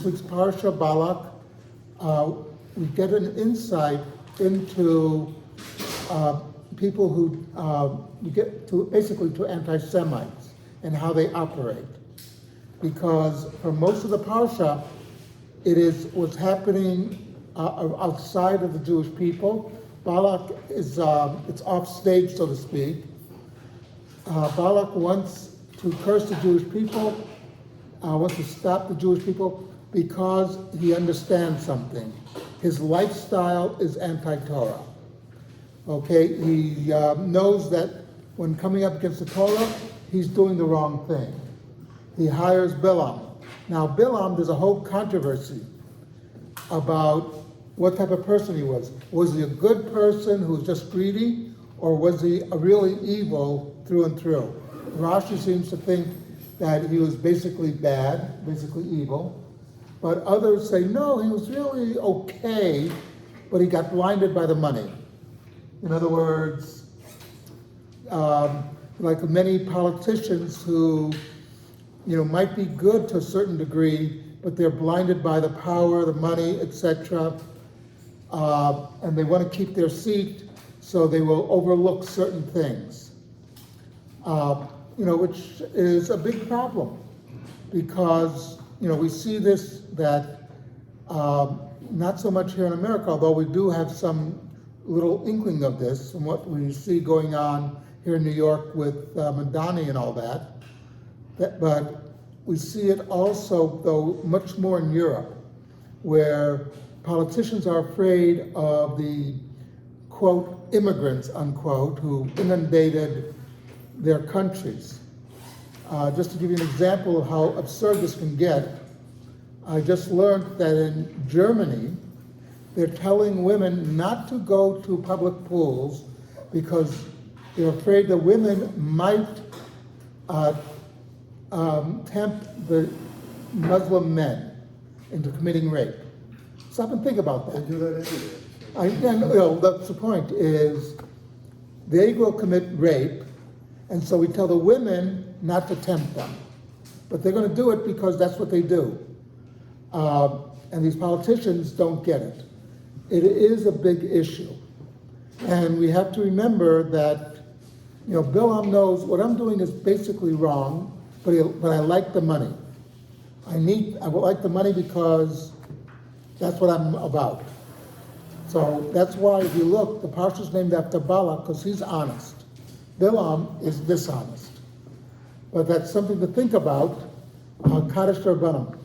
this week's Parsha, Balak, we get an insight into people who we get to basically to anti-Semites and how they operate. Because for most of the Parsha, it is what's happening outside of the Jewish people. Balak is it's off stage, so to speak. Balak wants to curse the Jewish people, wants to stop the Jewish people because he understands something. His lifestyle is anti-Torah. Okay, he knows that when coming up against the Torah, he's doing the wrong thing. He hires Bilaam. Now, Bilaam, there's a whole controversy about what type of person he was. Was he a good person who was just greedy, or was he a really evil through and through? Rashi seems to think that he was basically bad, basically evil, but others say, no, he was really okay, but he got blinded by the money. In other words, like many politicians who, might be good to a certain degree, but they're blinded by the power, the money, etc., and they want to keep their seat, so they will overlook certain things, which is a big problem, because we see this that not so much here in America, although we do have some little inkling of this from what we see going on here in New York with Madani and all that. But we see it also, though, much more in Europe, where politicians are afraid of the, quote, immigrants, unquote, who inundated their countries. Just to give you an example of how absurd this can get, I just learned that in Germany, they're telling women not to go to public pools because they're afraid the women might tempt the Muslim men into committing rape. Stop and think about that. They do that everywhere. That's the point, is they will commit rape, and so we tell the women not to tempt them. But they're going to do it because that's what they do. And these politicians don't get it. It is a big issue. And we have to remember that, Bilaam knows what I'm doing is basically wrong, but I like the money. I would like the money because that's what I'm about. So that's why, if you look, the parsha is named after Balak because he's honest. Bilaam is dishonest. But that's something to think about. Kaddish Rabbanim.